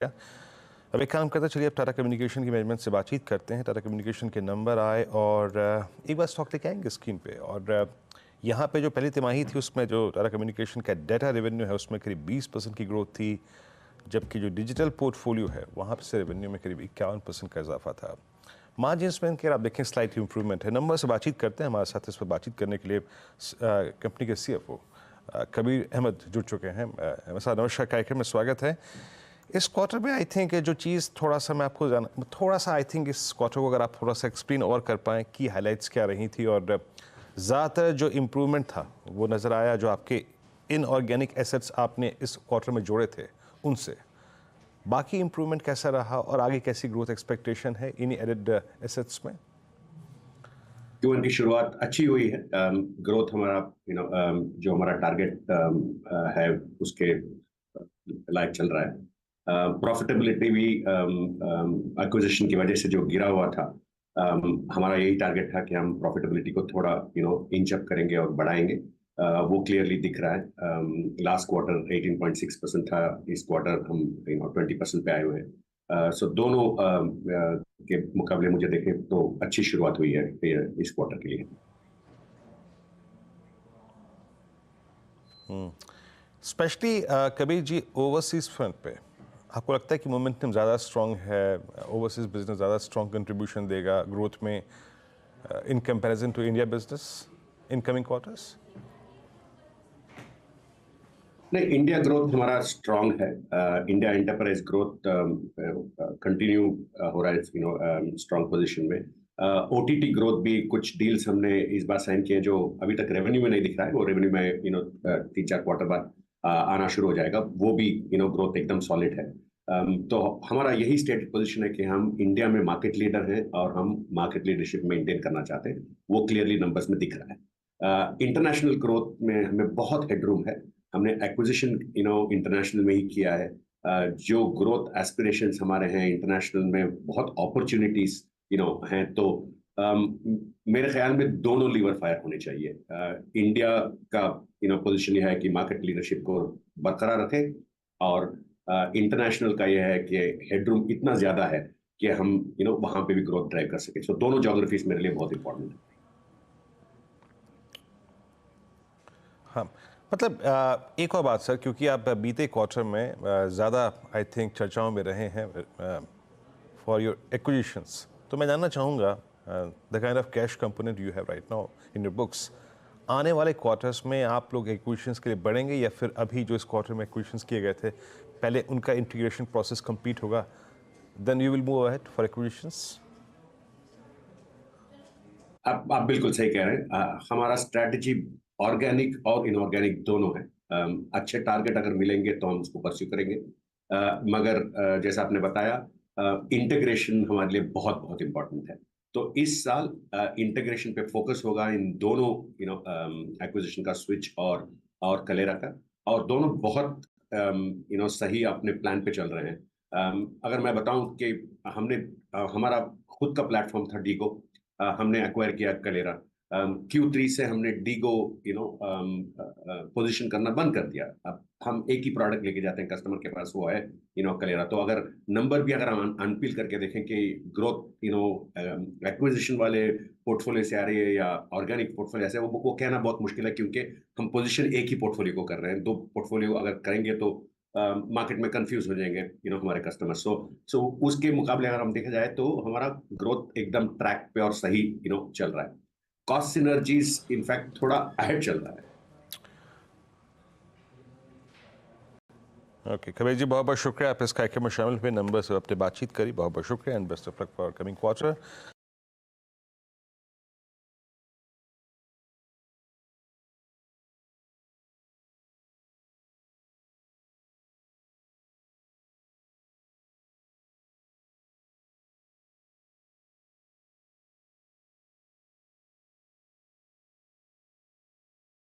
क्या? अब एक काम करते हैं, चलिए अब टाटा कम्युनिकेशन की मैनेजमेंट से बातचीत करते हैं। टाटा कम्युनिकेशन के नंबर आए और एक बार स्टॉक लेके आएंगे स्क्रीन पे। और यहाँ पे जो पहली तिमाही थी उसमें जो टाटा कम्युनिकेशन का डेटा रेवेन्यू है उसमें करीब 20% की ग्रोथ थी, जबकि जो डिजिटल पोर्टफोलियो है वहाँ से रेवेन्यू में करीब 51% का इजाफा था। मार्जिन्स में आप देखें स्लाइट इंप्रूवमेंट है। नंबर से बातचीत करते हैं, हमारे साथ इस पर बातचीत करने के लिए कंपनी के CFO कबीर अहमद जुड़ चुके हैं। नमस्कार, कार्यक्रम में स्वागत है। इस क्वार्टर में आई थिंक जो चीज़ थोड़ा सा मैं आपको थोड़ा सा आई थिंक इस क्वार्टर को अगर आप थोड़ा सा एक्सप्लेन और कर पाएँ की हाइलाइट्स क्या रही थी, और ज़्यादातर जो इम्प्रूवमेंट था वो नज़र आया जो आपके इनऑर्गेनिक एसेट्स आपने इस क्वार्टर में जोड़े थे उनसे। बाकी इम्प्रूवमेंट कैसा रहा और आगे कैसी ग्रोथ एक्सपेक्टेशन है इन एडेड एसेट्स में? Q1 की शुरुआत अच्छी हुई है। ग्रोथ हमारा जो हमारा टारगेट है उसके लायक चल रहा है। प्रॉफिटेबिलिटी भी एक्विजिशन की वजह से जो गिरा हुआ था, हमारा यही टारगेट था कि हम प्रॉफिटेबिलिटी को थोड़ा इंच अप करेंगे और बढ़ाएंगे। वो क्लियरली दिख रहा है। लास्ट क्वार्टर 18.6% था, इस क्वार्टर हम 20% पे आए हुए हैं। सो दोनों के मुकाबले मुझे देखें तो अच्छी शुरुआत हुई है इस क्वार्टर के लिए। Specially Kabir ji, overseas front पे आपको लगता है कि मोमेंटम ज़्यादा स्ट्रॉन्ग है? ओवरसीज बिजनेस ज़्यादा स्ट्रॉन्ग कंट्रीब्यूशन देगा ग्रोथ में in comparison to India business in coming quarters? नहीं, इंडिया ग्रोथ हमारा स्ट्रांग है। इंडिया एंटरप्राइज ग्रोथ कंटिन्यू हो रहा है स्ट्रांग पोजीशन में। ओटीटी ग्रोथ भी कुछ डील्स हमने इस बार साइन किए जो अभी तक रेवेन्यू में नहीं दिख रहा है, वो रेवेन्यू में 3-4 क्वार्टर बाद आना शुरू हो जाएगा। वो भी ग्रोथ एकदम सॉलिड है। तो हमारा यही स्टेटेड पोजीशन है कि हम इंडिया में मार्केट लीडर हैं और हम मार्केट लीडरशिप मेंटेन करना चाहते हैं। वो क्लियरली नंबर्स में दिख रहा है। इंटरनेशनल ग्रोथ में हमें बहुत हेडरूम है। हमने एक्विजिशन इंटरनेशनल में ही किया है। जो ग्रोथ एस्पिरेशंस हमारे हैं इंटरनेशनल में, बहुत अपॉर्चुनिटीज हैं। तो मेरे ख्याल में दोनों लीवर फायर होने चाहिए। इंडिया का पोजीशन यह है कि मार्केट लीडरशिप को बरकरार रखें, और इंटरनेशनल का यह है कि हेडरूम इतना ज्यादा है कि हम वहां पे भी ग्रोथ ड्राइव कर सके। सो दोनों ज्योग्राफीज मेरे लिए बहुत इंपॉर्टेंट है। हाँ, मतलब एक और बात सर, क्योंकि आप बीते क्वार्टर में ज़्यादा आई थिंक चर्चाओं में रहे हैं फॉर योर एक्विजिशंस, तो मैं जानना चाहूँगा the kind of cash component you have right now in your books. आने वाले क्वार्टर्स में आप लोग एक्विजिशंस के लिए बढ़ेंगे, या फिर अभी जो इस क्वार्टर में एक्विजिशंस किए गए थे पहले उनका इंटीग्रेशन प्रोसेस कंप्लीट होगा, then you will move ahead for acquisitions? आप बिल्कुल सही कह रहे हैं। हमारा स्ट्रैटेजी ऑर्गेनिक और इनऑर्गेनिक दोनों है। अच्छे टारगेट अगर मिलेंगे तो हम उसको परस्यू करेंगे। मगर जैसा आपने बताया, इंटीग्रेशन हमारे लिए बहुत बहुत इंपॉर्टेंट है। तो इस साल इंटीग्रेशन पे फोकस होगा इन दोनों एक्विजिशन का, स्विच और कलेरा का। और दोनों बहुत सही अपने प्लान पे चल रहे हैं। अगर मैं बताऊं कि हमने हमारा खुद का प्लेटफॉर्म था डीगो, हमने एक्वायर किया कलेरा। Q3 से हमने डीगो पोजीशन करना बंद कर दिया। अब हम एक ही प्रोडक्ट लेके जाते हैं कस्टमर के पास, वो है कलेरा। तो अगर नंबर भी अगर हम अनपील करके देखें कि ग्रोथ एक्विजिशन वाले पोर्टफोलियो से आ रही है या ऑर्गेनिक पोर्टफोलियो से, वो कहना बहुत मुश्किल है, क्योंकि हम पोजीशन एक ही पोर्टफोलियो को कर रहे हैं। दो पोर्टफोलियो अगर करेंगे तो मार्केट में कंफ्यूज हो जाएंगे हमारे कस्टमर। सो उसके मुकाबले अगर हम देखा जाए तो हमारा ग्रोथ एकदम ट्रैक पे और सही चल रहा है। कॉस्ट सिनर्जीज इनफैक्ट थोड़ा अहेड चल रहा है। ओके कबीर जी, बहुत बहुत शुक्रिया आप इस कार्यक्रम में शामिल हुए, नंबर से अपने बातचीत करी। बहुत बहुत शुक्रिया and best of luck for coming quarter.